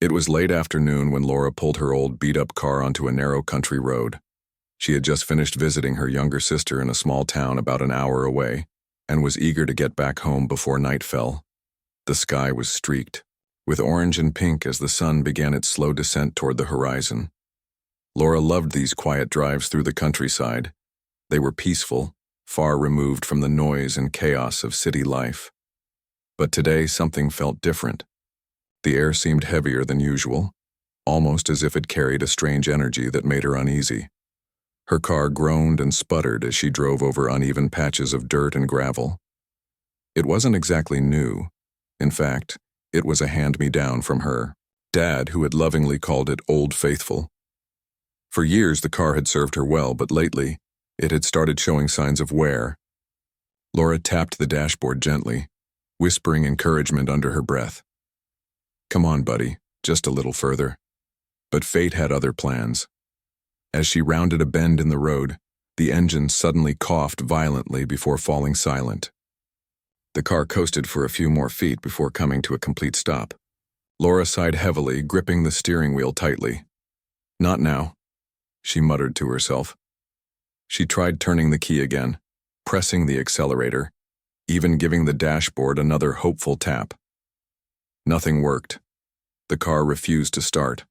It was late afternoon when Laura pulled her old beat-up car onto a narrow country road. She had just finished visiting her younger sister in a small town about an hour away and was eager to get back home before night fell. The sky was streaked, with orange and pink as the sun began its slow descent toward the horizon. Laura loved these quiet drives through the countryside. They were peaceful, far removed from the noise and chaos of city life. But today something felt different. The air seemed heavier than usual, almost as if it carried a strange energy that made her uneasy. Her car groaned and sputtered as she drove over uneven patches of dirt and gravel. It wasn't exactly new. In fact, it was a hand-me-down from her dad, who had lovingly called it Old Faithful. For years the car had served her well, but lately it had started showing signs of wear. Laura tapped the dashboard gently, whispering encouragement under her breath. "Come on, buddy, just a little further." But fate had other plans. As she rounded a bend in the road, the engine suddenly coughed violently before falling silent. The car coasted for a few more feet before coming to a complete stop. Laura sighed heavily, gripping the steering wheel tightly. "Not now," she muttered to herself. She tried turning the key again, pressing the accelerator, even giving the dashboard another hopeful tap. Nothing worked. The car refused to start.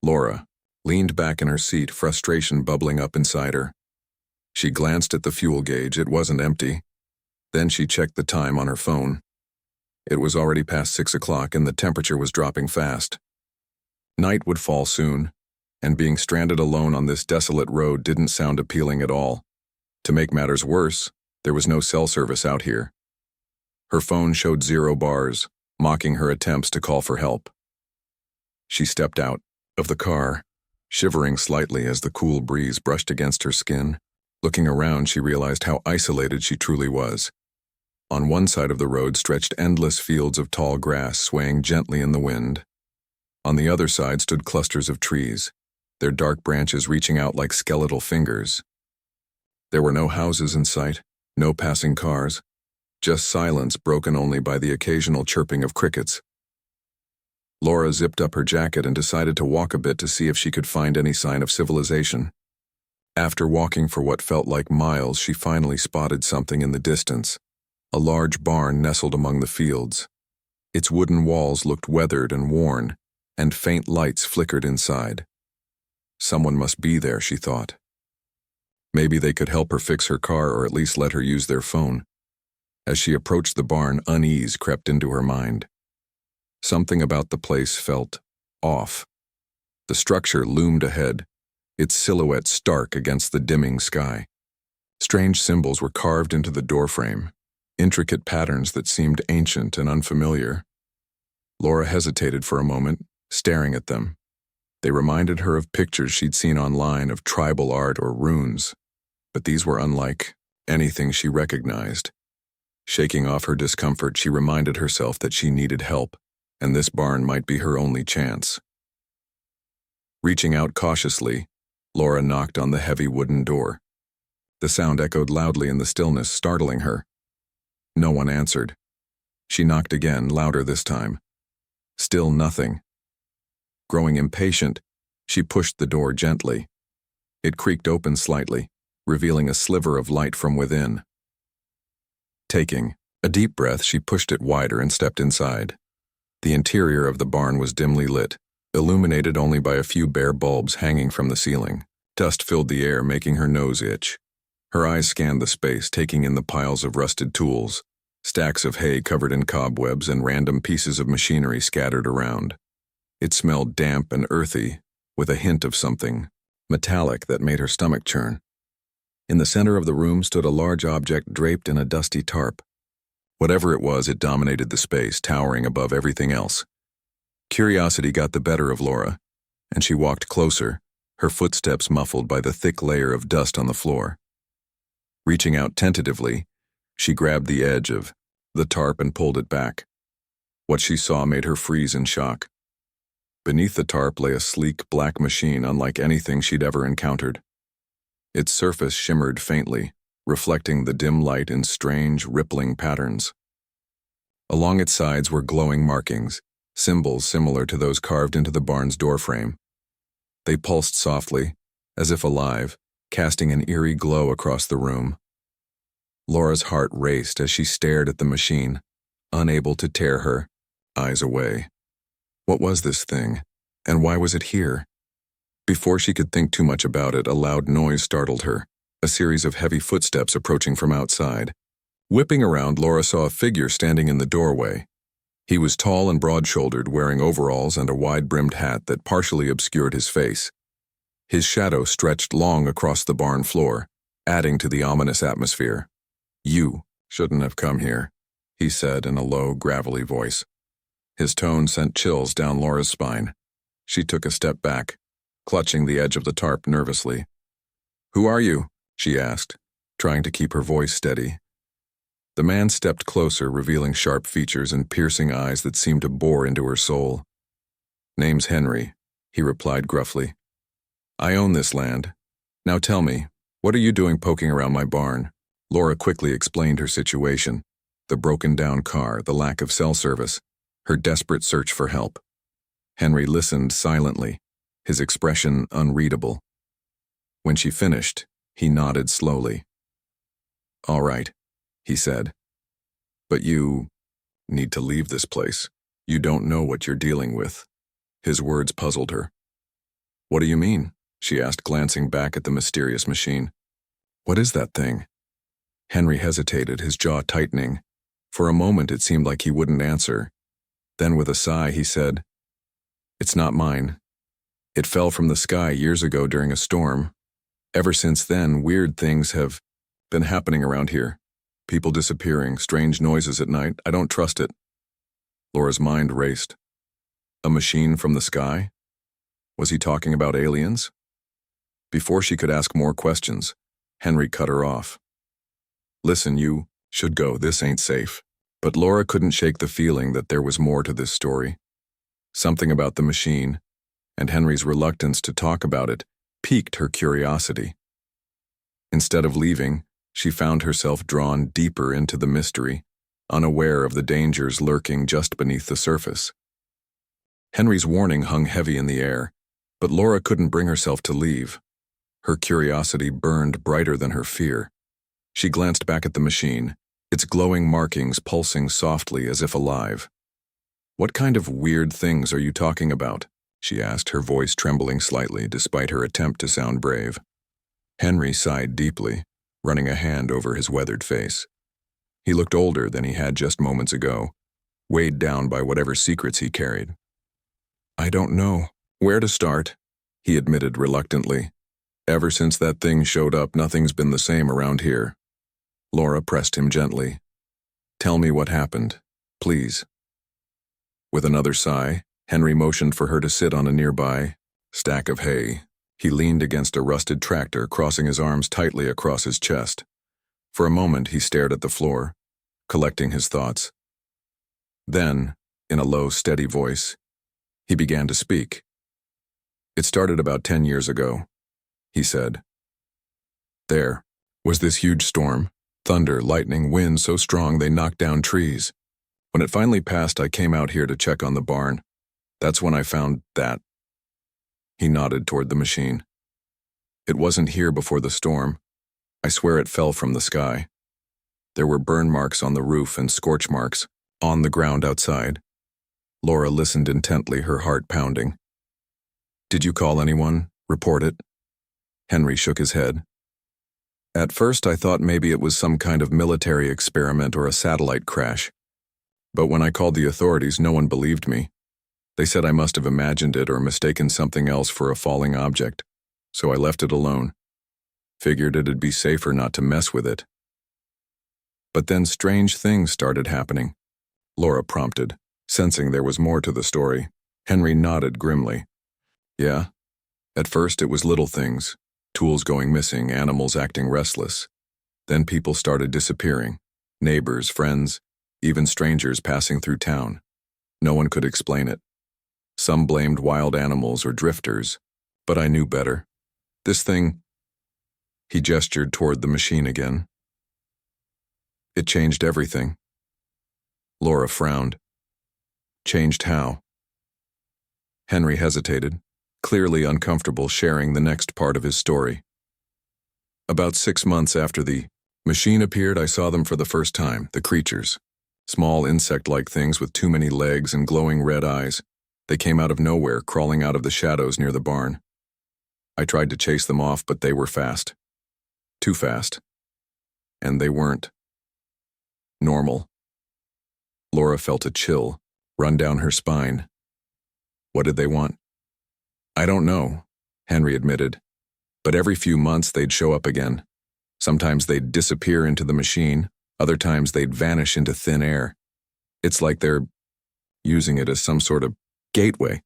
Laura leaned back in her seat, frustration bubbling up inside her. She glanced at the fuel gauge. It wasn't empty. Then she checked the time on her phone. It was already past 6 o'clock and the temperature was dropping fast. Night would fall soon, and being stranded alone on this desolate road didn't sound appealing at all. To make matters worse, there was no cell service out here. Her phone showed 0 bars, mocking her attempts to call for help. She stepped out of the car, shivering slightly as the cool breeze brushed against her skin. Looking around, she realized how isolated she truly was. On one side of the road stretched endless fields of tall grass swaying gently in the wind. On the other side stood clusters of trees, their dark branches reaching out like skeletal fingers. There were no houses in sight, no passing cars, just silence broken only by the occasional chirping of crickets. Laura zipped up her jacket and decided to walk a bit to see if she could find any sign of civilization. After walking for what felt like miles, she finally spotted something in the distance, a large barn nestled among the fields. Its wooden walls looked weathered and worn, and faint lights flickered inside. Someone must be there, she thought. Maybe they could help her fix her car or at least let her use their phone. As she approached the barn, unease crept into her mind. Something about the place felt off. The structure loomed ahead, its silhouette stark against the dimming sky. Strange symbols were carved into the doorframe, intricate patterns that seemed ancient and unfamiliar. Laura hesitated for a moment, staring at them. They reminded her of pictures she'd seen online of tribal art or runes, but these were unlike anything she recognized. Shaking off her discomfort, she reminded herself that she needed help, and this barn might be her only chance. Reaching out cautiously, Laura knocked on the heavy wooden door. The sound echoed loudly in the stillness, startling her. No one answered. She knocked again, louder this time. Still nothing. Growing impatient, she pushed the door gently. It creaked open slightly, revealing a sliver of light from within. Taking a deep breath, she pushed it wider and stepped inside. The interior of the barn was dimly lit, illuminated only by a few bare bulbs hanging from the ceiling. Dust filled the air, making her nose itch. Her eyes scanned the space, taking in the piles of rusted tools, stacks of hay covered in cobwebs, and random pieces of machinery scattered around. It smelled damp and earthy, with a hint of something metallic that made her stomach churn. In the center of the room stood a large object draped in a dusty tarp. Whatever it was, it dominated the space, towering above everything else. Curiosity got the better of Laura, and she walked closer, her footsteps muffled by the thick layer of dust on the floor. Reaching out tentatively, she grabbed the edge of the tarp and pulled it back. What she saw made her freeze in shock. Beneath the tarp lay a sleek black machine unlike anything she'd ever encountered. Its surface shimmered faintly, reflecting the dim light in strange, rippling patterns. Along its sides were glowing markings, symbols similar to those carved into the barn's doorframe. They pulsed softly, as if alive, casting an eerie glow across the room. Laura's heart raced as she stared at the machine, unable to tear her eyes away. What was this thing, and why was it here? Before she could think too much about it, a loud noise startled her, a series of heavy footsteps approaching from outside. Whipping around, Laura saw a figure standing in the doorway. He was tall and broad-shouldered, wearing overalls and a wide-brimmed hat that partially obscured his face. His shadow stretched long across the barn floor, adding to the ominous atmosphere. "You shouldn't have come here," he said in a low, gravelly voice. His tone sent chills down Laura's spine. She took a step back, clutching the edge of the tarp nervously. "Who are you?" she asked, trying to keep her voice steady. The man stepped closer, revealing sharp features and piercing eyes that seemed to bore into her soul. "Name's Henry," he replied gruffly. "I own this land. Now tell me, what are you doing poking around my barn?" Laura quickly explained her situation: the broken-down car, the lack of cell service, her desperate search for help. Henry listened silently, his expression unreadable. When she finished, he nodded slowly. "All right," he said. "But you need to leave this place. You don't know what you're dealing with." His words puzzled her. "What do you mean?" she asked, glancing back at the mysterious machine. "What is that thing?" Henry hesitated, his jaw tightening. For a moment it seemed like he wouldn't answer. Then with a sigh he said, "It's not mine. It fell from the sky years ago during a storm. Ever since then, weird things have been happening around here. People disappearing, strange noises at night. I don't trust it." Laura's mind raced. A machine from the sky? Was he talking about aliens? Before she could ask more questions, Henry cut her off. "Listen, you should go. This ain't safe." But Laura couldn't shake the feeling that there was more to this story. Something about the machine, and Henry's reluctance to talk about it, piqued her curiosity. Instead of leaving, she found herself drawn deeper into the mystery, unaware of the dangers lurking just beneath the surface. Henry's warning hung heavy in the air, but Laura couldn't bring herself to leave. Her curiosity burned brighter than her fear. She glanced back at the machine, its glowing markings pulsing softly as if alive. "What kind of weird things are you talking about?" she asked, her voice trembling slightly despite her attempt to sound brave. Henry sighed deeply, running a hand over his weathered face. He looked older than he had just moments ago, weighed down by whatever secrets he carried. "I don't know where to start," he admitted reluctantly. "Ever since that thing showed up, nothing's been the same around here." Laura pressed him gently. "Tell me what happened, please." With another sigh, Henry motioned for her to sit on a nearby stack of hay. He leaned against a rusted tractor, crossing his arms tightly across his chest. For a moment he stared at the floor, collecting his thoughts. Then, in a low, steady voice, he began to speak. "It started about 10 years ago," he said. "There was this huge storm. Thunder, lightning, wind so strong they knocked down trees. When it finally passed, I came out here to check on the barn. That's when I found that." He nodded toward the machine. "It wasn't here before the storm. I swear it fell from the sky. There were burn marks on the roof and scorch marks on the ground outside." Laura listened intently, her heart pounding. "Did you call anyone? Report it?" Henry shook his head. "At first I thought maybe it was some kind of military experiment or a satellite crash. But when I called the authorities, no one believed me. They said I must have imagined it or mistaken something else for a falling object, so I left it alone. Figured it'd be safer not to mess with it." "But then strange things started happening," Laura prompted, sensing there was more to the story. Henry nodded grimly. "Yeah, at first it was little things. Tools going missing, animals acting restless. Then people started disappearing. Neighbors, friends, even strangers passing through town. No one could explain it. Some blamed wild animals or drifters, but I knew better. This thing..." He gestured toward the machine again. "It changed everything." Laura frowned. "Changed how?" Henry hesitated, clearly uncomfortable sharing the next part of his story. About 6 months after the machine appeared, I saw them for the first time, the creatures. Small insect-like things with too many legs and glowing red eyes. They came out of nowhere, crawling out of the shadows near the barn. I tried to chase them off, but they were fast. Too fast. And they weren't normal. Laura felt a chill run down her spine. What did they want? I don't know, Henry admitted. But every few months they'd show up again. Sometimes they'd disappear into the machine, other times they'd vanish into thin air. It's like they're using it as some sort of gateway.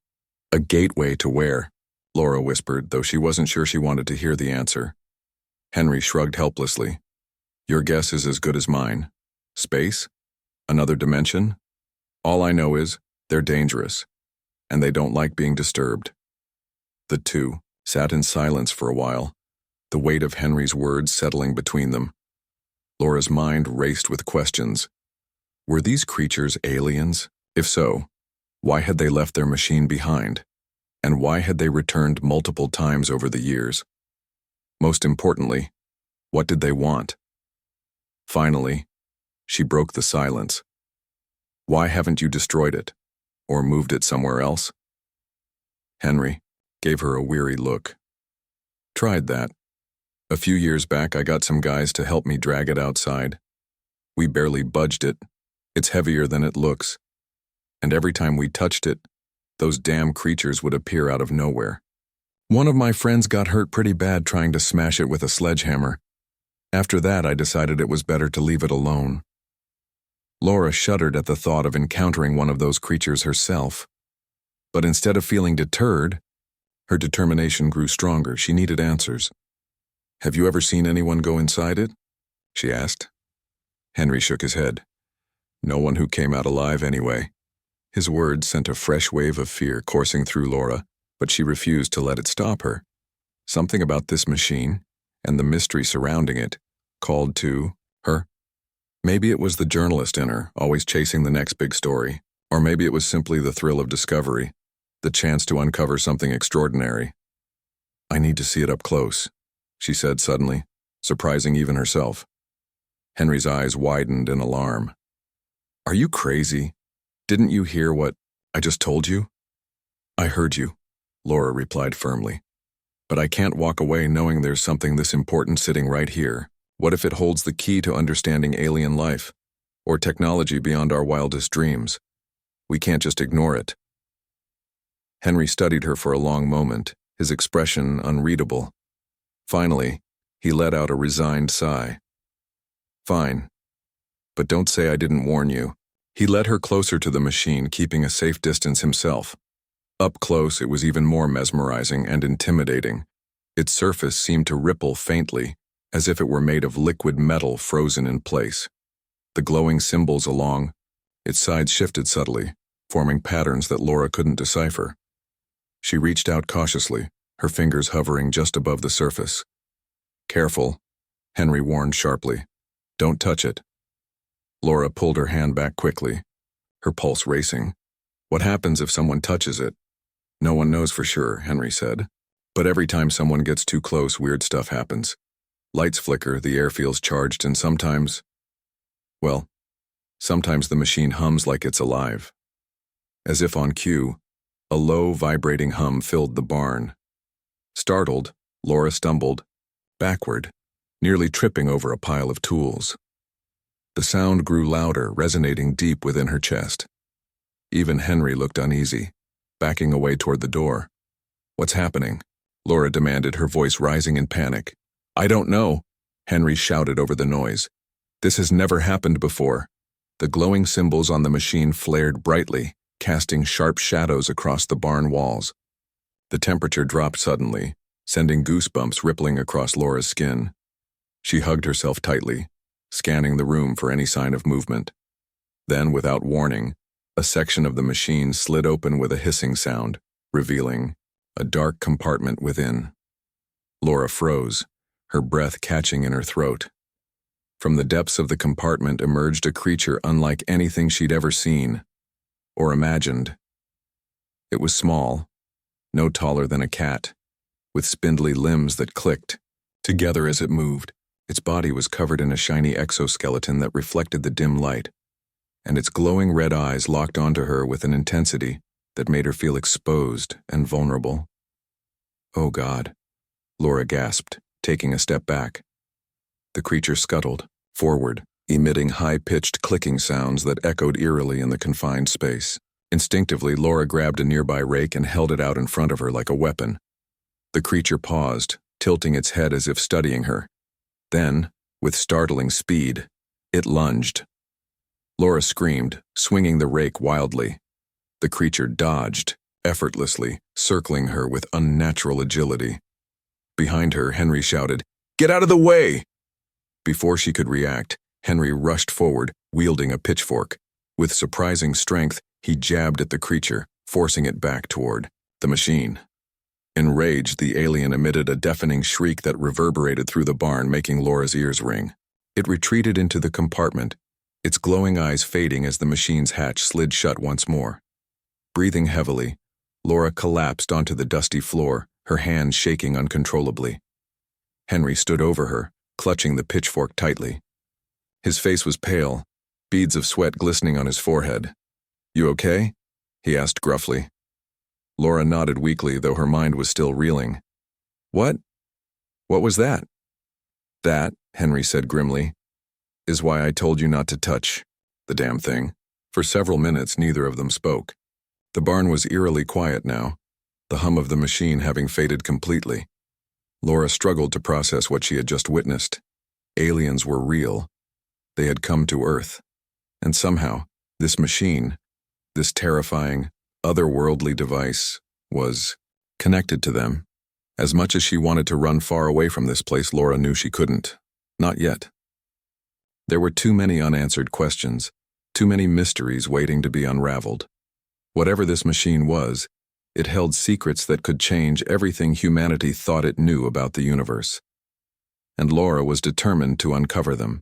A gateway to where? Laura whispered, though she wasn't sure she wanted to hear the answer. Henry shrugged helplessly. Your guess is as good as mine. Space? Another dimension? All I know is they're dangerous, and they don't like being disturbed. The two sat in silence for a while, the weight of Henry's words settling between them. Laura's mind raced with questions. Were these creatures aliens? If so, why had they left their machine behind? And why had they returned multiple times over the years? Most importantly, what did they want? Finally, she broke the silence. Why haven't you destroyed it? Or moved it somewhere else? Henry gave her a weary look. Tried that. A few years back, I got some guys to help me drag it outside. We barely budged it. It's heavier than it looks. And every time we touched it, those damn creatures would appear out of nowhere. One of my friends got hurt pretty bad trying to smash it with a sledgehammer. After that, I decided it was better to leave it alone. Laura shuddered at the thought of encountering one of those creatures herself. But instead of feeling deterred, her determination grew stronger. She needed answers. Have you ever seen anyone go inside it? She asked. Henry shook his head. No one who came out alive anyway. His words sent a fresh wave of fear coursing through Laura, but she refused to let it stop her. Something about this machine, and the mystery surrounding it, called to her. Maybe it was the journalist in her, always chasing the next big story, or maybe it was simply the thrill of discovery, the chance to uncover something extraordinary. I need to see it up close, she said suddenly, surprising even herself. Henry's eyes widened in alarm. Are you crazy? Didn't you hear what I just told you? I heard you, Laura replied firmly. But I can't walk away knowing there's something this important sitting right here. What if it holds the key to understanding alien life, or technology beyond our wildest dreams? We can't just ignore it. Henry studied her for a long moment, his expression unreadable. Finally, he let out a resigned sigh. Fine. But don't say I didn't warn you. He led her closer to the machine, keeping a safe distance himself. Up close, it was even more mesmerizing and intimidating. Its surface seemed to ripple faintly, as if it were made of liquid metal frozen in place. The glowing symbols along its sides shifted subtly, forming patterns that Laura couldn't decipher. She reached out cautiously, her fingers hovering just above the surface. Careful, Henry warned sharply. Don't touch it. Laura pulled her hand back quickly, her pulse racing. What happens if someone touches it? No one knows for sure, Henry said. But every time someone gets too close, weird stuff happens. Lights flicker, the air feels charged, and sometimes the machine hums like it's alive. As if on cue, a low, vibrating hum filled the barn. Startled, Laura stumbled backward, nearly tripping over a pile of tools. The sound grew louder, resonating deep within her chest. Even Henry looked uneasy, backing away toward the door. What's happening? Laura demanded, her voice rising in panic. I don't know, Henry shouted over the noise. This has never happened before. The glowing symbols on the machine flared brightly, casting sharp shadows across the barn walls. The temperature dropped suddenly, sending goosebumps rippling across Laura's skin. She hugged herself tightly, scanning the room for any sign of movement. Then, without warning, a section of the machine slid open with a hissing sound, revealing a dark compartment within. Laura froze, her breath catching in her throat. From the depths of the compartment emerged a creature unlike anything she'd ever seen or imagined. It was small, no taller than a cat, with spindly limbs that clicked together as it moved. Its body was covered in a shiny exoskeleton that reflected the dim light, and its glowing red eyes locked onto her with an intensity that made her feel exposed and vulnerable. "Oh God," Laura gasped, taking a step back. The creature scuttled forward, emitting high-pitched clicking sounds that echoed eerily in the confined space. Instinctively, Laura grabbed a nearby rake and held it out in front of her like a weapon. The creature paused, tilting its head as if studying her. Then, with startling speed, it lunged. Laura screamed, swinging the rake wildly. The creature dodged, effortlessly, circling her with unnatural agility. Behind her, Henry shouted, "Get out of the way!" Before she could react, Henry rushed forward, wielding a pitchfork. With surprising strength, he jabbed at the creature, forcing it back toward the machine. Enraged, the alien emitted a deafening shriek that reverberated through the barn, making Laura's ears ring. It retreated into the compartment, its glowing eyes fading as the machine's hatch slid shut once more. Breathing heavily, Laura collapsed onto the dusty floor, her hands shaking uncontrollably. Henry stood over her, clutching the pitchfork tightly. His face was pale, beads of sweat glistening on his forehead. "You okay?" he asked gruffly. Laura nodded weakly, though her mind was still reeling. What was that?" "That," Henry said grimly, "is why I told you not to touch the damn thing." For several minutes, neither of them spoke. The barn was eerily quiet now, the hum of the machine having faded completely. Laura struggled to process what she had just witnessed. Aliens were real. They had come to Earth. And somehow, this machine, this terrifying, otherworldly device, was connected to them. As much as she wanted to run far away from this place, Laura knew she couldn't. Not yet. There were too many unanswered questions, too many mysteries waiting to be unraveled. Whatever this machine was, it held secrets that could change everything humanity thought it knew about the universe. And Laura was determined to uncover them,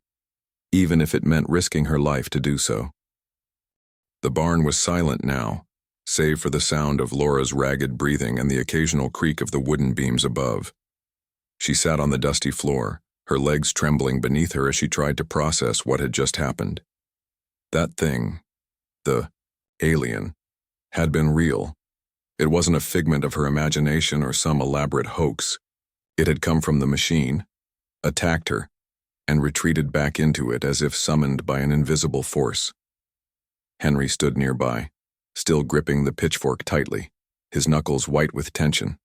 even if it meant risking her life to do so. The barn was silent now, save for the sound of Laura's ragged breathing and the occasional creak of the wooden beams above. She sat on the dusty floor, her legs trembling beneath her as she tried to process what had just happened. That thing, the alien, had been real. It wasn't a figment of her imagination or some elaborate hoax. It had come from the machine, attacked her, and retreated back into it as if summoned by an invisible force. Henry stood nearby, still gripping the pitchfork tightly, his knuckles white with tension.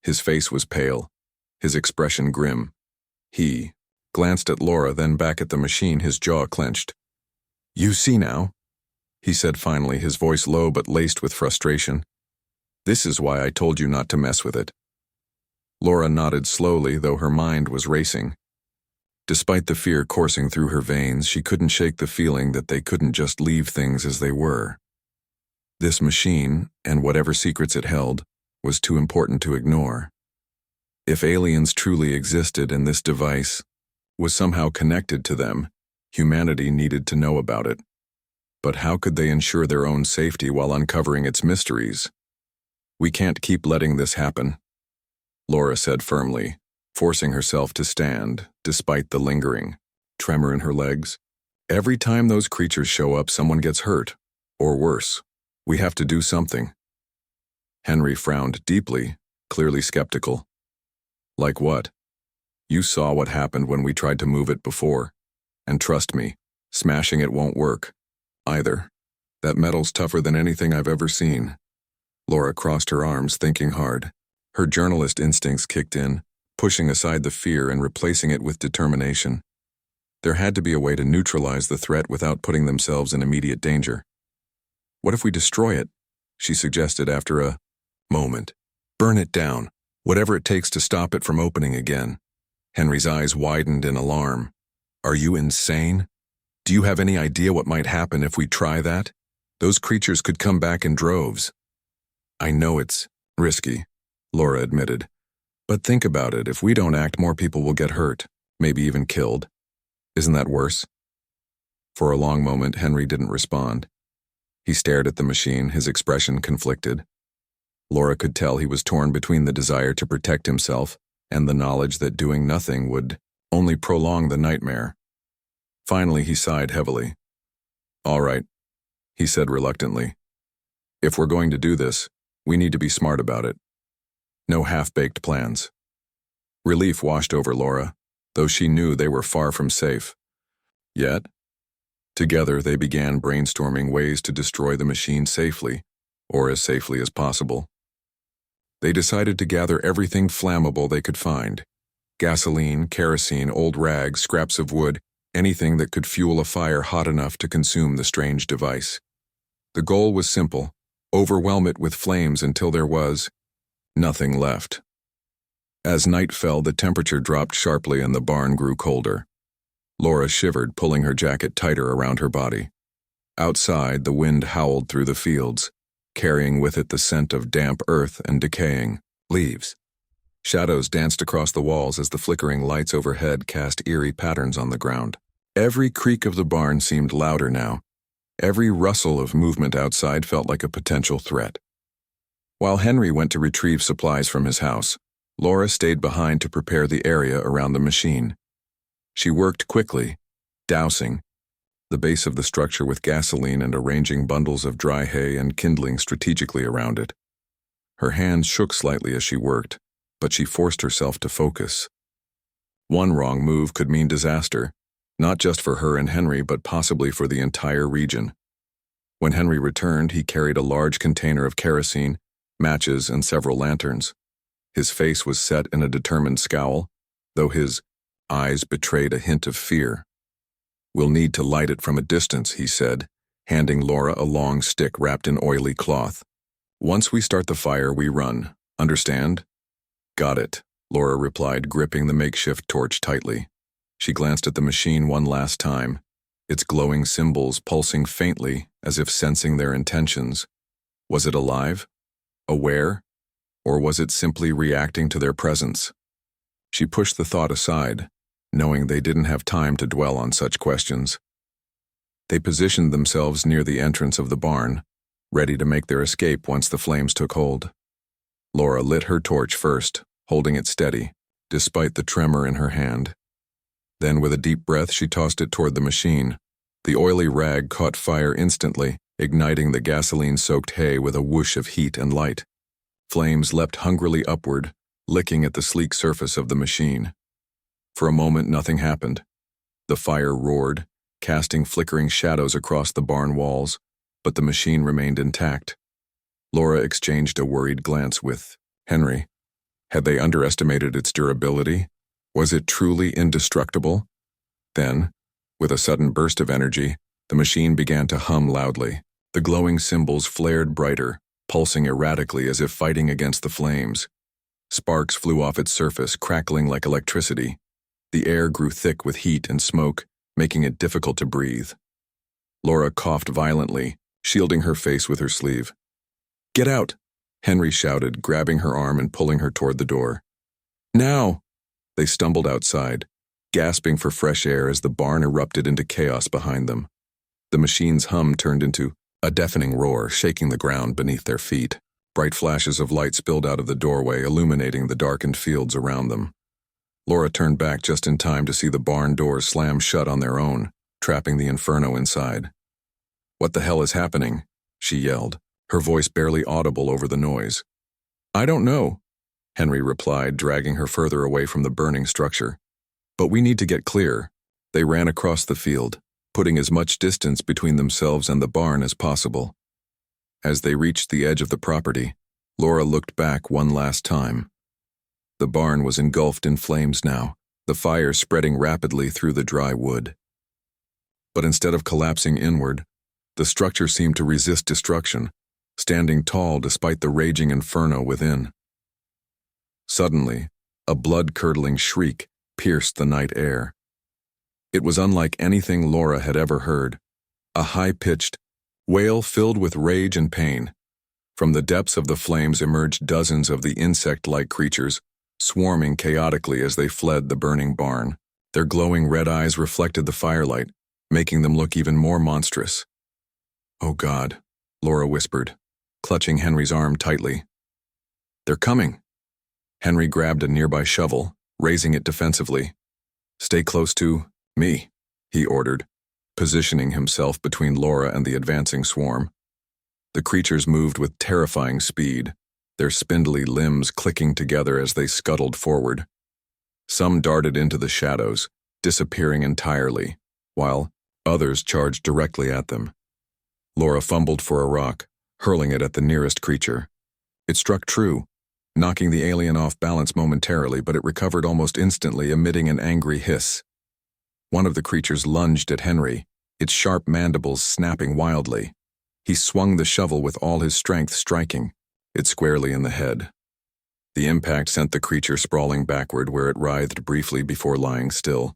His face was pale, his expression grim. He glanced at Laura, then back at the machine, his jaw clenched. "You see now," he said finally, his voice low but laced with frustration. "This is why I told you not to mess with it." Laura nodded slowly, though her mind was racing. Despite the fear coursing through her veins, she couldn't shake the feeling that they couldn't just leave things as they were. This machine, and whatever secrets it held, was too important to ignore. If aliens truly existed and this device was somehow connected to them, humanity needed to know about it. But how could they ensure their own safety while uncovering its mysteries? "We can't keep letting this happen," Laura said firmly, forcing herself to stand, despite the lingering tremor in her legs. "Every time those creatures show up, someone gets hurt, or worse. We have to do something." Henry frowned deeply, clearly skeptical. "Like what? You saw what happened when we tried to move it before. And trust me, smashing it won't work, either. That metal's tougher than anything I've ever seen." Laura crossed her arms, thinking hard. Her journalist instincts kicked in, pushing aside the fear and replacing it with determination. There had to be a way to neutralize the threat without putting themselves in immediate danger. "What if we destroy it?" she suggested after a moment. "Burn it down, whatever it takes to stop it from opening again." Henry's eyes widened in alarm. "Are you insane? Do you have any idea what might happen if we try that? Those creatures could come back in droves." "I know it's risky," Laura admitted. "But think about it, if we don't act, more people will get hurt, maybe even killed. Isn't that worse?" For a long moment, Henry didn't respond. He stared at the machine, his expression conflicted. Laura could tell he was torn between the desire to protect himself and the knowledge that doing nothing would only prolong the nightmare. Finally, he sighed heavily. "All right," he said reluctantly. "If we're going to do this, we need to be smart about it. No half-baked plans." Relief washed over Laura, though she knew they were far from safe. Yet, together they began brainstorming ways to destroy the machine safely, or as safely as possible. They decided to gather everything flammable they could find: gasoline, kerosene, old rags, scraps of wood, anything that could fuel a fire hot enough to consume the strange device. The goal was simple: overwhelm it with flames until there was nothing left. As night fell, the temperature dropped sharply and the barn grew colder. Laura shivered, pulling her jacket tighter around her body. Outside, the wind howled through the fields, carrying with it the scent of damp earth and decaying leaves. Shadows danced across the walls as the flickering lights overhead cast eerie patterns on the ground. Every creak of the barn seemed louder now. Every rustle of movement outside felt like a potential threat. While Henry went to retrieve supplies from his house, Laura stayed behind to prepare the area around the machine. She worked quickly, dousing the base of the structure with gasoline and arranging bundles of dry hay and kindling strategically around it. Her hands shook slightly as she worked, but she forced herself to focus. One wrong move could mean disaster, not just for her and Henry, but possibly for the entire region. When Henry returned, he carried a large container of kerosene, matches, and several lanterns. His face was set in a determined scowl, though his eyes betrayed a hint of fear. "We'll need to light it from a distance," he said, handing Laura a long stick wrapped in oily cloth. "Once we start the fire, we run. Understand?" "Got it," Laura replied, gripping the makeshift torch tightly. She glanced at the machine one last time, its glowing symbols pulsing faintly as if sensing their intentions. Was it alive? Aware? Or was it simply reacting to their presence? She pushed the thought aside, knowing they didn't have time to dwell on such questions. They positioned themselves near the entrance of the barn, ready to make their escape once the flames took hold. Laura lit her torch first, holding it steady, despite the tremor in her hand. Then, with a deep breath, she tossed it toward the machine. The oily rag caught fire instantly, igniting the gasoline-soaked hay with a whoosh of heat and light. Flames leapt hungrily upward, licking at the sleek surface of the machine. For a moment, nothing happened. The fire roared, casting flickering shadows across the barn walls, but the machine remained intact. Laura exchanged a worried glance with Henry. Had they underestimated its durability? Was it truly indestructible? Then, with a sudden burst of energy, the machine began to hum loudly. The glowing symbols flared brighter, pulsing erratically as if fighting against the flames. Sparks flew off its surface, crackling like electricity. The air grew thick with heat and smoke, making it difficult to breathe. Laura coughed violently, shielding her face with her sleeve. "Get out!" Henry shouted, grabbing her arm and pulling her toward the door. "Now!" They stumbled outside, gasping for fresh air as the barn erupted into chaos behind them. The machine's hum turned into a deafening roar, shaking the ground beneath their feet. Bright flashes of light spilled out of the doorway, illuminating the darkened fields around them. Laura turned back just in time to see the barn doors slam shut on their own, trapping the inferno inside. "What the hell is happening?" she yelled, her voice barely audible over the noise. "I don't know," Henry replied, dragging her further away from the burning structure. "But we need to get clear." They ran across the field, putting as much distance between themselves and the barn as possible. As they reached the edge of the property, Laura looked back one last time. The barn was engulfed in flames now, the fire spreading rapidly through the dry wood. But instead of collapsing inward, the structure seemed to resist destruction, standing tall despite the raging inferno within. Suddenly, a blood-curdling shriek pierced the night air. It was unlike anything Laura had ever heard, a high-pitched wail filled with rage and pain. From the depths of the flames emerged dozens of the insect-like creatures, swarming chaotically as they fled the burning barn. Their glowing red eyes reflected the firelight, making them look even more monstrous. "Oh God," Laura whispered, clutching Henry's arm tightly. They're coming. Henry grabbed a nearby shovel, raising it defensively. Stay close to me, he ordered, positioning himself between Laura and the advancing swarm. The creatures moved with terrifying speed, their spindly limbs clicking together as they scuttled forward. Some darted into the shadows, disappearing entirely, while others charged directly at them. Laura fumbled for a rock, hurling it at the nearest creature. It struck true, knocking the alien off balance momentarily, but it recovered almost instantly, emitting an angry hiss. One of the creatures lunged at Henry, its sharp mandibles snapping wildly. He swung the shovel with all his strength, striking it squarely in the head. The impact sent the creature sprawling backward, where it writhed briefly before lying still.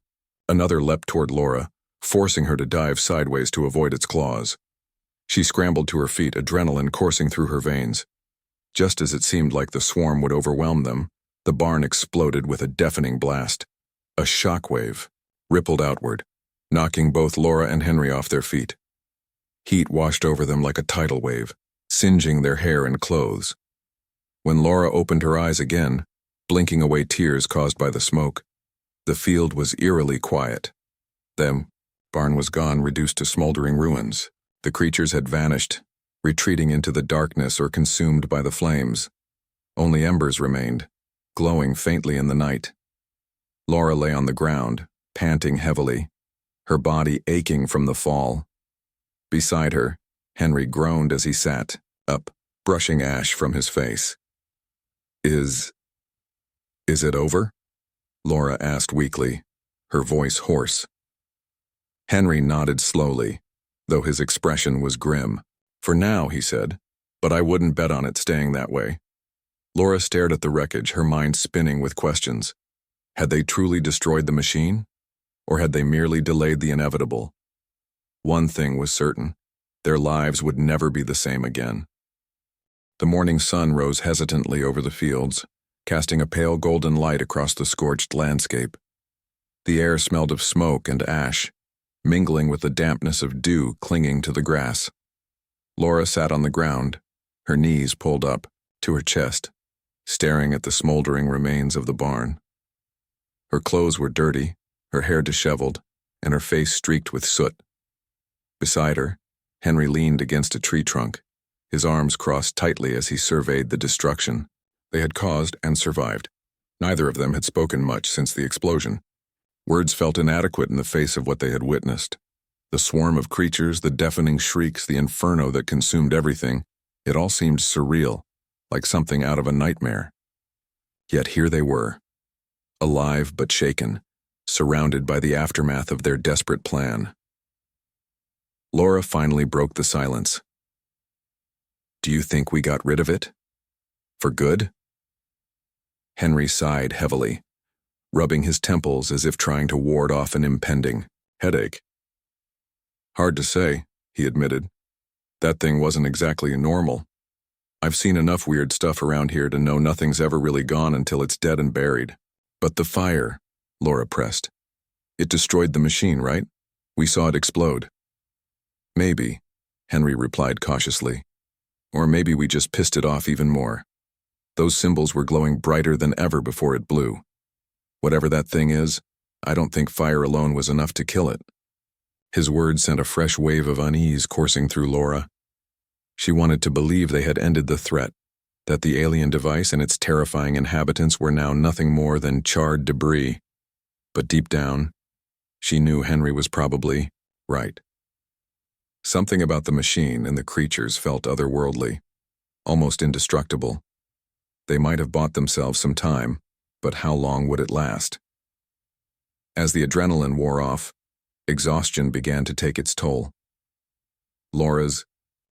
Another leapt toward Laura, forcing her to dive sideways to avoid its claws. She scrambled to her feet, adrenaline coursing through her veins. Just as it seemed like the swarm would overwhelm them, the barn exploded with a deafening blast. A shockwave rippled outward, knocking both Laura and Henry off their feet. Heat washed over them like a tidal wave, singeing their hair and clothes. When Laura opened her eyes again, blinking away tears caused by the smoke, the field was eerily quiet. The barn was gone, reduced to smoldering ruins. The creatures had vanished, retreating into the darkness or consumed by the flames. Only embers remained, glowing faintly in the night. Laura lay on the ground, panting heavily, her body aching from the fall. Beside her, Henry groaned as he sat up, brushing ash from his face. Is it over? Laura asked weakly, her voice hoarse. Henry nodded slowly, though his expression was grim. For now, he said, but I wouldn't bet on it staying that way. Laura stared at the wreckage, her mind spinning with questions. Had they truly destroyed the machine? Or had they merely delayed the inevitable? One thing was certain: their lives would never be the same again. The morning sun rose hesitantly over the fields, casting a pale golden light across the scorched landscape. The air smelled of smoke and ash, mingling with the dampness of dew clinging to the grass. Laura sat on the ground, her knees pulled up to her chest, staring at the smoldering remains of the barn. Her clothes were dirty, her hair disheveled, and her face streaked with soot. Beside her, Henry leaned against a tree trunk, his arms crossed tightly as he surveyed the destruction they had caused and survived. Neither of them had spoken much since the explosion. Words felt inadequate in the face of what they had witnessed. The swarm of creatures, the deafening shrieks, the inferno that consumed everything, it all seemed surreal, like something out of a nightmare. Yet here they were, alive but shaken, surrounded by the aftermath of their desperate plan. Laura finally broke the silence. Do you think we got rid of it? For good? Henry sighed heavily, rubbing his temples as if trying to ward off an impending headache. Hard to say, he admitted. That thing wasn't exactly normal. I've seen enough weird stuff around here to know nothing's ever really gone until it's dead and buried. But the fire, Laura pressed. It destroyed the machine, right? We saw it explode. Maybe, Henry replied cautiously. Or maybe we just pissed it off even more. Those symbols were glowing brighter than ever before it blew. Whatever that thing is, I don't think fire alone was enough to kill it. His words sent a fresh wave of unease coursing through Laura. She wanted to believe they had ended the threat, that the alien device and its terrifying inhabitants were now nothing more than charred debris. But deep down, she knew Henry was probably right. Something about the machine and the creatures felt otherworldly, almost indestructible. They might have bought themselves some time, but how long would it last? As the adrenaline wore off, exhaustion began to take its toll. Laura's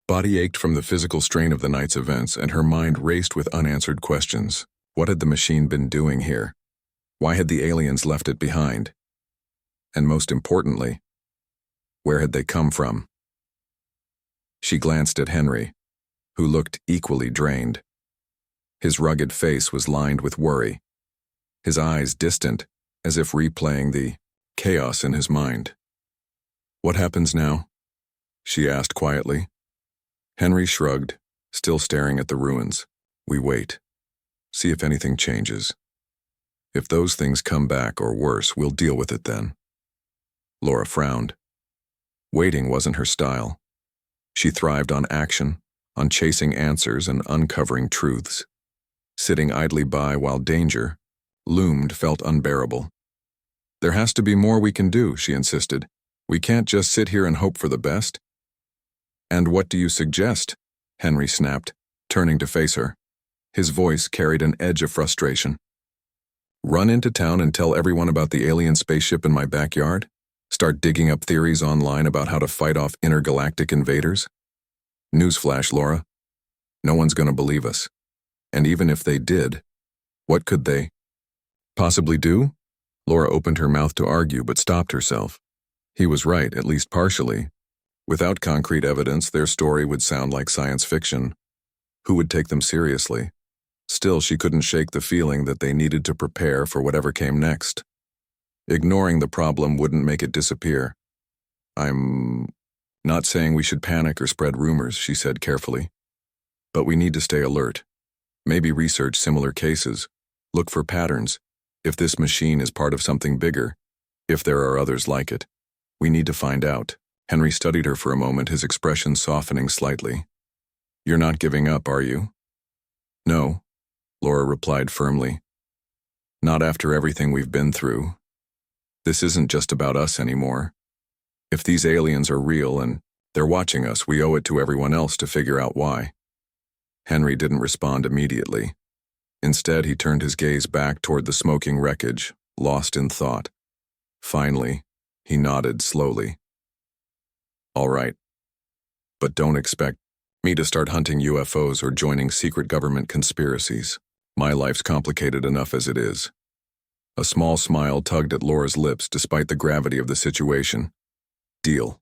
body ached from the physical strain of the night's events, and her mind raced with unanswered questions. What had the machine been doing here? Why had the aliens left it behind? And most importantly, where had they come from? She glanced at Henry, who looked equally drained. His rugged face was lined with worry, his eyes distant, as if replaying the chaos in his mind. What happens now? She asked quietly. Henry shrugged, still staring at the ruins. We wait. See if anything changes. If those things come back or worse, we'll deal with it then. Laura frowned. Waiting wasn't her style. She thrived on action, on chasing answers and uncovering truths. Sitting idly by while danger loomed felt unbearable. There has to be more we can do, she insisted. We can't just sit here and hope for the best. And what do you suggest? Henry snapped, turning to face her. His voice carried an edge of frustration. Run into town and tell everyone about the alien spaceship in my backyard? Start digging up theories online about how to fight off intergalactic invaders? Newsflash, Laura. No one's gonna believe us. And even if they did, what could they possibly do? Laura opened her mouth to argue but stopped herself. He was right, at least partially. Without concrete evidence, their story would sound like science fiction. Who would take them seriously? Still, she couldn't shake the feeling that they needed to prepare for whatever came next. Ignoring the problem wouldn't make it disappear. I'm not saying we should panic or spread rumors, she said carefully. But we need to stay alert. Maybe research similar cases. Look for patterns. If this machine is part of something bigger, if there are others like it, we need to find out. Henry studied her for a moment, his expression softening slightly. You're not giving up, are you? No, Laura replied firmly. Not after everything we've been through. This isn't just about us anymore. If these aliens are real and they're watching us, we owe it to everyone else to figure out why. Henry didn't respond immediately. Instead, he turned his gaze back toward the smoking wreckage, lost in thought. Finally, he nodded slowly. All right. But don't expect me to start hunting UFOs or joining secret government conspiracies. My life's complicated enough as it is. A small smile tugged at Laura's lips despite the gravity of the situation. Deal.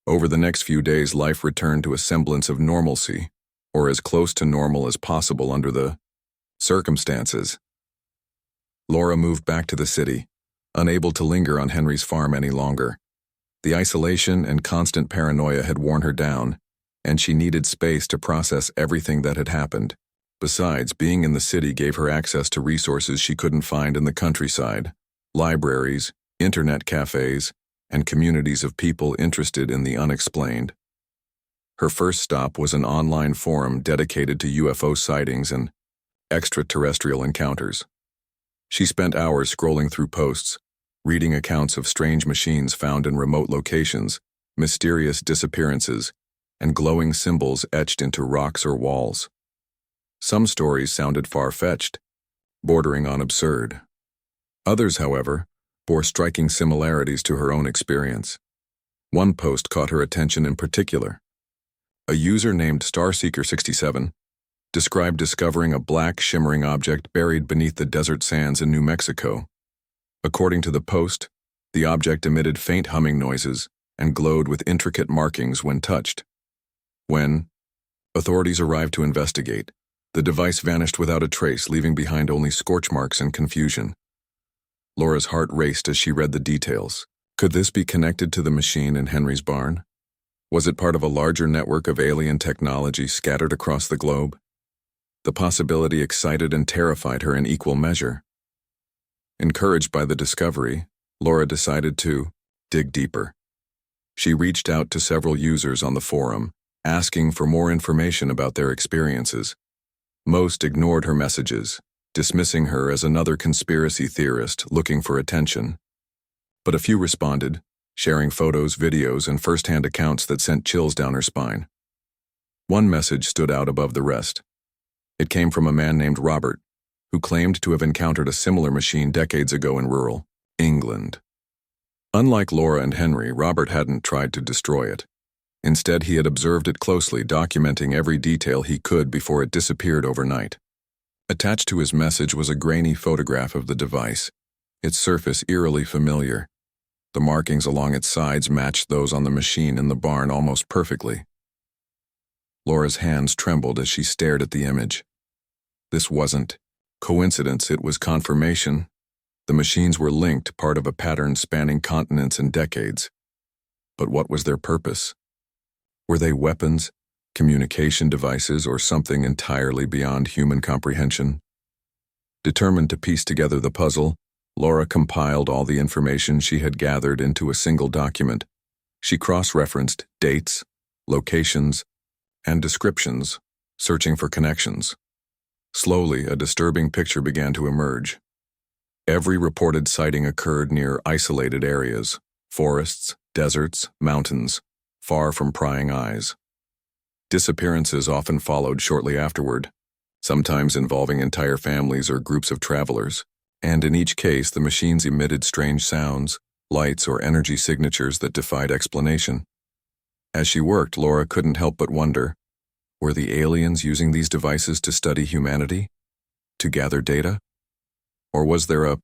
Over the next few days, life returned to a semblance of normalcy, or as close to normal as possible under the circumstances. Laura moved back to the city, unable to linger on Henry's farm any longer. The isolation and constant paranoia had worn her down, and she needed space to process everything that had happened. Besides, being in the city gave her access to resources she couldn't find in the countryside: libraries, internet cafes, and communities of people interested in the unexplained. Her first stop was an online forum dedicated to UFO sightings and extraterrestrial encounters. She spent hours scrolling through posts, reading accounts of strange machines found in remote locations, mysterious disappearances, and glowing symbols etched into rocks or walls. Some stories sounded far-fetched, bordering on absurd. Others, however, bore striking similarities to her own experience. One post caught her attention in particular. A user named Starseeker67 described discovering a black, shimmering object buried beneath the desert sands in New Mexico. According to the post, the object emitted faint humming noises and glowed with intricate markings when touched. When authorities arrived to investigate, the device vanished without a trace, leaving behind only scorch marks and confusion. Laura's heart raced as she read the details. Could this be connected to the machine in Henry's barn? Was it part of a larger network of alien technology scattered across the globe? The possibility excited and terrified her in equal measure. Encouraged by the discovery, Laura decided to dig deeper. She reached out to several users on the forum, asking for more information about their experiences. Most ignored her messages, dismissing her as another conspiracy theorist looking for attention. But a few responded, sharing photos, videos, and first-hand accounts that sent chills down her spine. One message stood out above the rest. It came from a man named Robert, who claimed to have encountered a similar machine decades ago in rural England. Unlike Laura and Henry, Robert hadn't tried to destroy it. Instead, he had observed it closely, documenting every detail he could before it disappeared overnight. Attached to his message was a grainy photograph of the device, its surface eerily familiar. The markings along its sides matched those on the machine in the barn almost perfectly. Laura's hands trembled as she stared at the image. This wasn't coincidence, it was confirmation. The machines were linked, part of a pattern spanning continents and decades. But what was their purpose? Were they weapons, communication devices, or something entirely beyond human comprehension? Determined to piece together the puzzle, Laura compiled all the information she had gathered into a single document. She cross-referenced dates, locations, and descriptions, searching for connections. Slowly, a disturbing picture began to emerge. Every reported sighting occurred near isolated areas, forests, deserts, mountains, far from prying eyes. Disappearances often followed shortly afterward, sometimes involving entire families or groups of travelers, and in each case the machines emitted strange sounds, lights, or energy signatures that defied explanation. As she worked, Laura couldn't help but wonder, were the aliens using these devices to study humanity? To gather data? Or was there a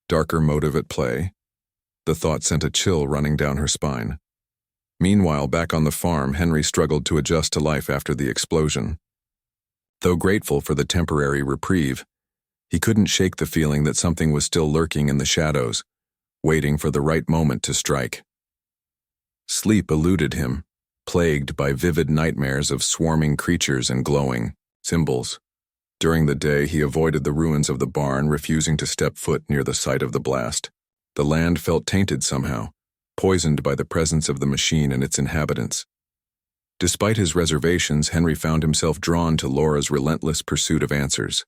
darker motive at play? The thought sent a chill running down her spine. Meanwhile, back on the farm, Henry struggled to adjust to life after the explosion. Though grateful for the temporary reprieve, he couldn't shake the feeling that something was still lurking in the shadows, waiting for the right moment to strike. Sleep eluded him, plagued by vivid nightmares of swarming creatures and glowing symbols. During the day, he avoided the ruins of the barn, refusing to step foot near the site of the blast. The land felt tainted somehow, poisoned by the presence of the machine and its inhabitants. Despite his reservations, Henry found himself drawn to Laura's relentless pursuit of answers.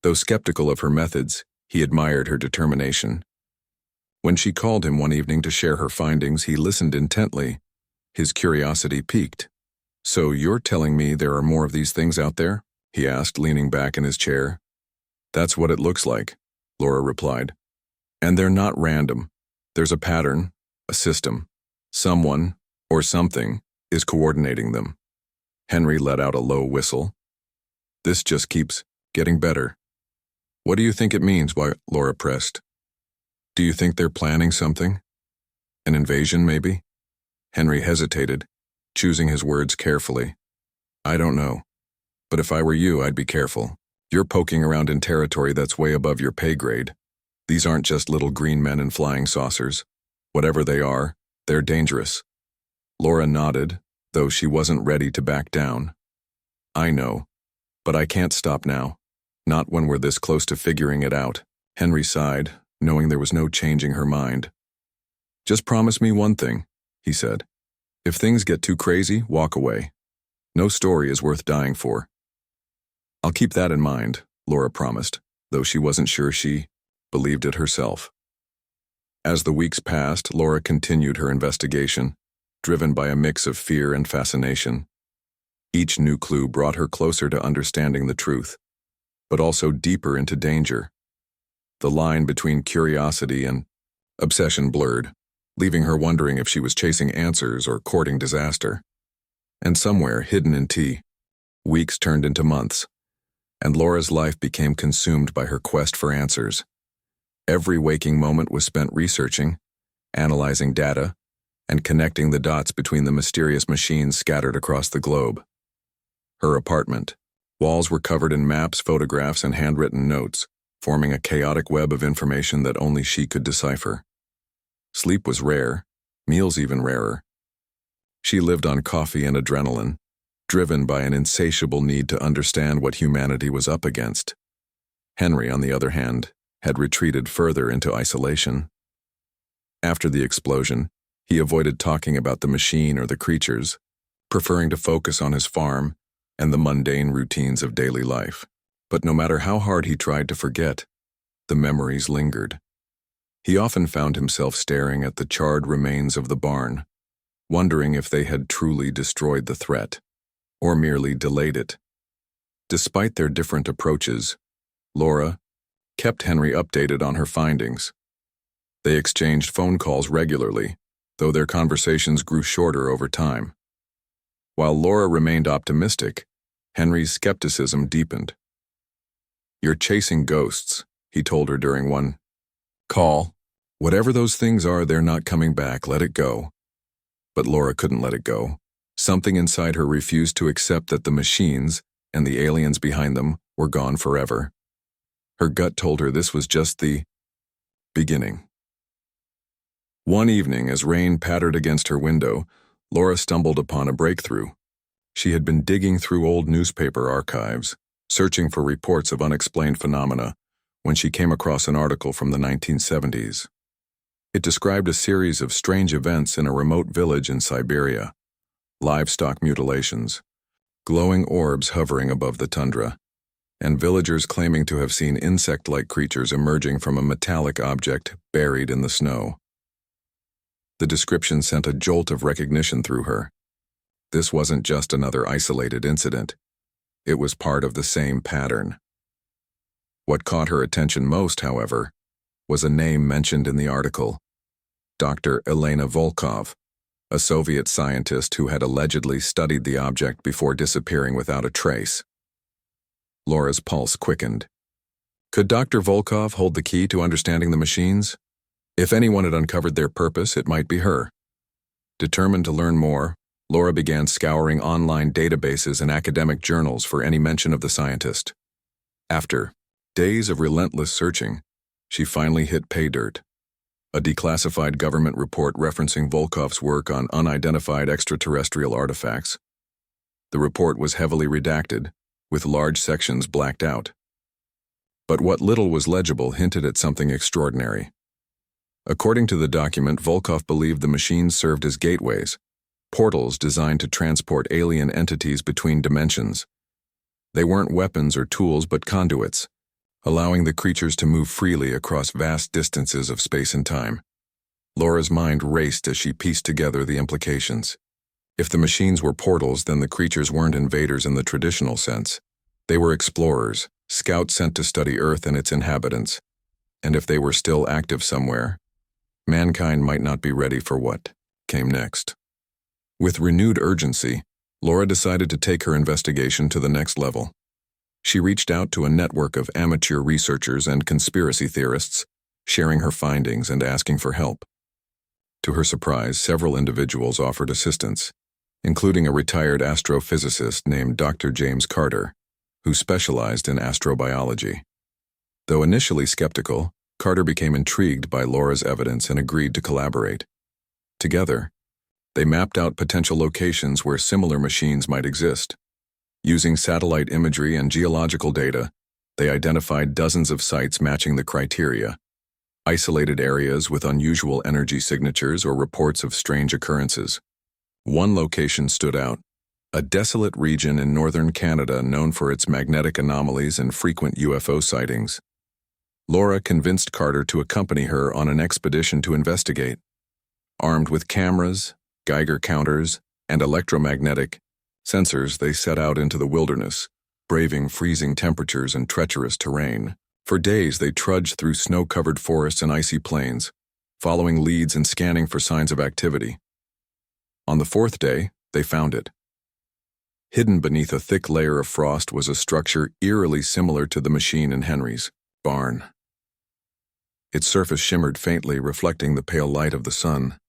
Though skeptical of her methods, he admired her determination. When she called him one evening to share her findings, he listened intently, his curiosity piqued. "So you're telling me there are more of these things out there?" he asked, leaning back in his chair. "That's what it looks like," Laura replied. "And they're not random. There's a pattern, a system. Someone, or something, is coordinating them." Henry let out a low whistle. "This just keeps getting better." "What do you think it means?" Laura pressed. "Do you think they're planning something? An invasion, maybe?" Henry hesitated, choosing his words carefully. "I don't know. But if I were you, I'd be careful. You're poking around in territory that's way above your pay grade. These aren't just little green men in flying saucers. Whatever they are, they're dangerous." Laura nodded, though she wasn't ready to back down. "I know, but I can't stop now. Not when we're this close to figuring it out." Henry sighed, knowing there was no changing her mind. "Just promise me one thing," he said. "If things get too crazy, walk away. No story is worth dying for." "I'll keep that in mind," Laura promised, though she wasn't sure she believed it herself. As the weeks passed, Laura continued her investigation, driven by a mix of fear and fascination. Each new clue brought her closer to understanding the truth, but also deeper into danger. The line between curiosity and obsession blurred, leaving her wondering if she was chasing answers or courting disaster. And somewhere, hidden in tea, weeks turned into months, and Laura's life became consumed by her quest for answers. Every waking moment was spent researching, analyzing data, and connecting the dots between the mysterious machines scattered across the globe. Her apartment. Walls were covered in maps, photographs, and handwritten notes, forming a chaotic web of information that only she could decipher. Sleep was rare, meals even rarer. She lived on coffee and adrenaline, driven by an insatiable need to understand what humanity was up against. Henry, on the other hand, had retreated further into isolation. After the explosion, he avoided talking about the machine or the creatures, preferring to focus on his farm and the mundane routines of daily life. But no matter how hard he tried to forget, the memories lingered. He often found himself staring at the charred remains of the barn, wondering if they had truly destroyed the threat, or merely delayed it. Despite their different approaches, Laura kept Henry updated on her findings. They exchanged phone calls regularly, though their conversations grew shorter over time. While Laura remained optimistic, Henry's skepticism deepened. "You're chasing ghosts," he told her during one call. "Whatever those things are, they're not coming back. Let it go." But Laura couldn't let it go. Something inside her refused to accept that the machines and the aliens behind them were gone forever. Her gut told her this was just the beginning. One evening, as rain pattered against her window, Laura stumbled upon a breakthrough. She had been digging through old newspaper archives, searching for reports of unexplained phenomena, when she came across an article from the 1970s. It described a series of strange events in a remote village in Siberia: livestock mutilations, glowing orbs hovering above the tundra, and villagers claiming to have seen insect-like creatures emerging from a metallic object buried in the snow. The description sent a jolt of recognition through her. This wasn't just another isolated incident. It was part of the same pattern. What caught her attention most, however, was a name mentioned in the article: Dr. Elena Volkov, a Soviet scientist who had allegedly studied the object before disappearing without a trace. Laura's pulse quickened. Could Dr. Volkov hold the key to understanding the machines? If anyone had uncovered their purpose, it might be her. Determined to learn more, Laura began scouring online databases and academic journals for any mention of the scientist. After days of relentless searching, she finally hit pay dirt. A declassified government report referencing Volkov's work on unidentified extraterrestrial artifacts. The report was heavily redacted, with large sections blacked out. But what little was legible hinted at something extraordinary. According to the document, Volkov believed the machines served as gateways, portals designed to transport alien entities between dimensions. They weren't weapons or tools but conduits, allowing the creatures to move freely across vast distances of space and time. Laura's mind raced as she pieced together the implications. If the machines were portals, then the creatures weren't invaders in the traditional sense. They were explorers, scouts sent to study Earth and its inhabitants. And if they were still active somewhere, mankind might not be ready for what came next. With renewed urgency, Laura decided to take her investigation to the next level. She reached out to a network of amateur researchers and conspiracy theorists, sharing her findings and asking for help. To her surprise, several individuals offered assistance, including a retired astrophysicist named Dr. James Carter, who specialized in astrobiology. Though initially skeptical, Carter became intrigued by Laura's evidence and agreed to collaborate. Together, they mapped out potential locations where similar machines might exist. Using satellite imagery and geological data, they identified dozens of sites matching the criteria: isolated areas with unusual energy signatures or reports of strange occurrences. One location stood out: a desolate region in northern Canada known for its magnetic anomalies and frequent UFO sightings. Laura convinced Carter to accompany her on an expedition to investigate. Armed with cameras, Geiger counters, and electromagnetic sensors, they set out into the wilderness, braving freezing temperatures and treacherous terrain. For days, they trudged through snow-covered forests and icy plains, following leads and scanning for signs of activity. On the fourth day, they found it. Hidden beneath a thick layer of frost was a structure eerily similar to the machine in Henry's barn. Its surface shimmered faintly, reflecting the pale light of the sun.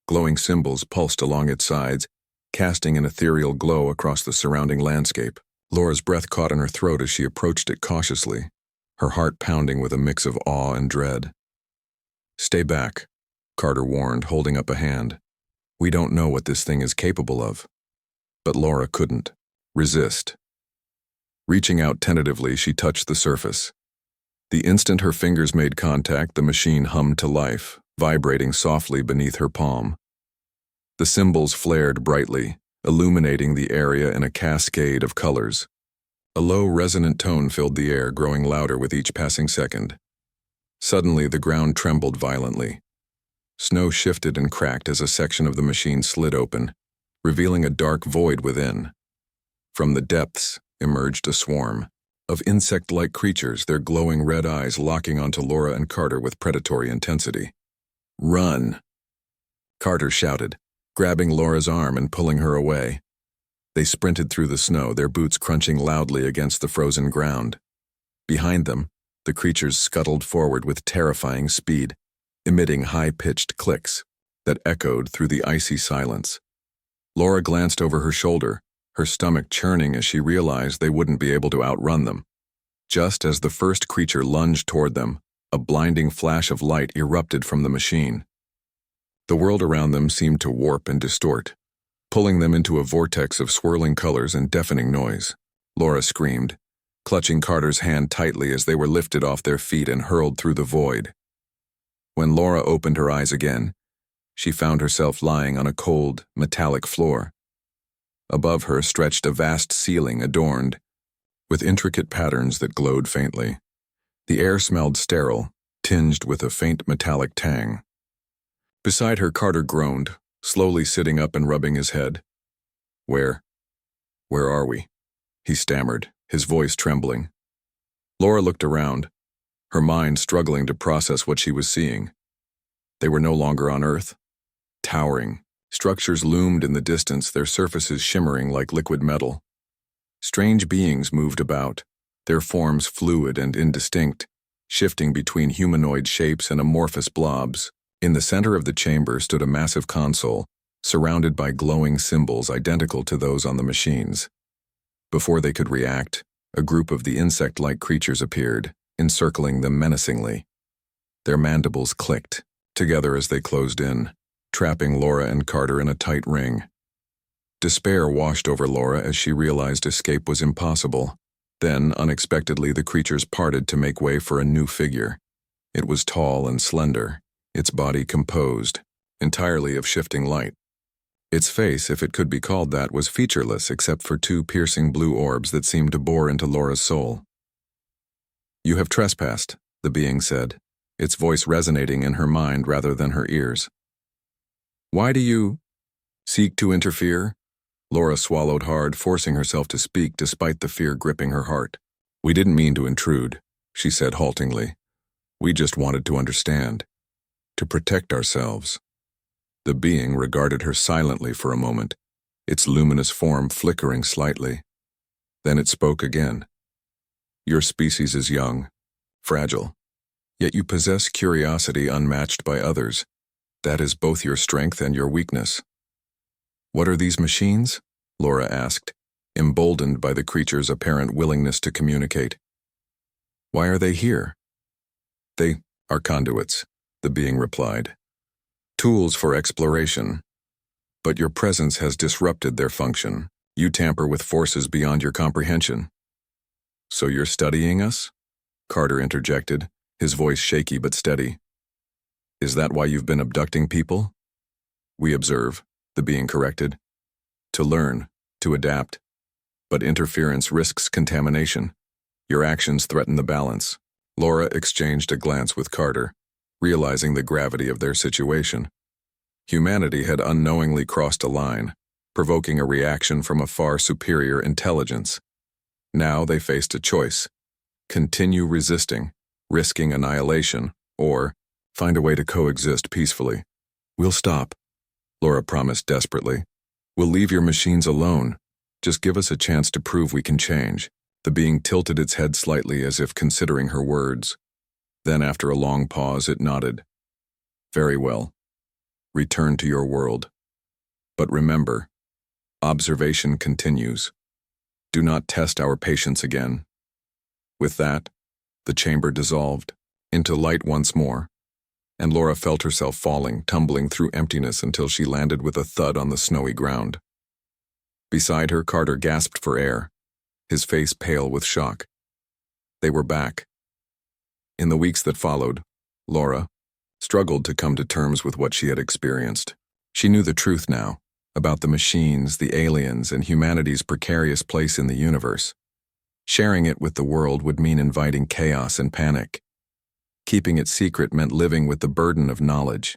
Glowing symbols pulsed along its sides, casting an ethereal glow across the surrounding landscape. Laura's breath caught in her throat as she approached it cautiously, her heart pounding with a mix of awe and dread. "Stay back," Carter warned, holding up a hand. "We don't know what this thing is capable of." But Laura couldn't resist. Reaching out tentatively, she touched the surface. The instant her fingers made contact, the machine hummed to life, vibrating softly beneath her palm. The symbols flared brightly, illuminating the area in a cascade of colors. A low, resonant tone filled the air, growing louder with each passing second. Suddenly, the ground trembled violently. Snow shifted and cracked as a section of the machine slid open, revealing a dark void within. From the depths emerged a swarm of insect-like creatures, their glowing red eyes locking onto Laura and Carter with predatory intensity. "Run!" Carter shouted, grabbing Laura's arm and pulling her away. They sprinted through the snow, their boots crunching loudly against the frozen ground. Behind them, the creatures scuttled forward with terrifying speed, emitting high-pitched clicks that echoed through the icy silence. Laura glanced over her shoulder, her stomach churning as she realized they wouldn't be able to outrun them. Just as the first creature lunged toward them, a blinding flash of light erupted from the machine. The world around them seemed to warp and distort, pulling them into a vortex of swirling colors and deafening noise. Laura screamed, clutching Carter's hand tightly as they were lifted off their feet and hurled through the void. When Laura opened her eyes again, she found herself lying on a cold, metallic floor. Above her stretched a vast ceiling adorned with intricate patterns that glowed faintly. The air smelled sterile, tinged with a faint metallic tang. Beside her, Carter groaned, slowly sitting up and rubbing his head. Where are we?" he stammered, his voice trembling. Laura looked around, her mind struggling to process what she was seeing. They were no longer on Earth. Towering structures loomed in the distance, their surfaces shimmering like liquid metal. Strange beings moved about, their forms fluid and indistinct, shifting between humanoid shapes and amorphous blobs. In the center of the chamber stood a massive console, surrounded by glowing symbols identical to those on the machines. Before they could react, a group of the insect-like creatures appeared, encircling them menacingly. Their mandibles clicked together as they closed in, trapping Laura and Carter in a tight ring. Despair washed over Laura as she realized escape was impossible. Then, unexpectedly, the creatures parted to make way for a new figure. It was tall and slender, its body composed entirely of shifting light. Its face, if it could be called that, was featureless except for two piercing blue orbs that seemed to bore into Laura's soul. "You have trespassed," the being said, its voice resonating in her mind rather than her ears. "Why do you seek to interfere?" Laura swallowed hard, forcing herself to speak despite the fear gripping her heart. "We didn't mean to intrude," she said haltingly. "We just wanted to understand, to protect ourselves." The being regarded her silently for a moment, its luminous form flickering slightly. Then it spoke again. "Your species is young, fragile, yet you possess curiosity unmatched by others. That is both your strength and your weakness." "What are these machines?" Laura asked, emboldened by the creature's apparent willingness to communicate. "Why are they here?" "They are conduits," the being replied. "Tools for exploration. But your presence has disrupted their function. You tamper with forces beyond your comprehension." "So you're studying us?" Carter interjected, his voice shaky but steady. "Is that why you've been abducting people?" "We observe," the being corrected. "To learn, to adapt. But interference risks contamination. Your actions threaten the balance." Laura exchanged a glance with Carter, realizing the gravity of their situation. Humanity had unknowingly crossed a line, provoking a reaction from a far superior intelligence. Now they faced a choice: continue resisting, risking annihilation, or find a way to coexist peacefully. "We'll stop," Laura promised desperately. "We'll leave your machines alone. Just give us a chance to prove we can change." The being tilted its head slightly as if considering her words. Then, after a long pause, it nodded. "Very well. Return to your world. But remember, observation continues. Do not test our patience again." With that, the chamber dissolved into light once more, and Laura felt herself falling, tumbling through emptiness until she landed with a thud on the snowy ground. Beside her, Carter gasped for air, his face pale with shock. They were back. In the weeks that followed, Laura struggled to come to terms with what she had experienced. She knew the truth now, about the machines, the aliens, and humanity's precarious place in the universe. Sharing it with the world would mean inviting chaos and panic. Keeping it secret meant living with the burden of knowledge.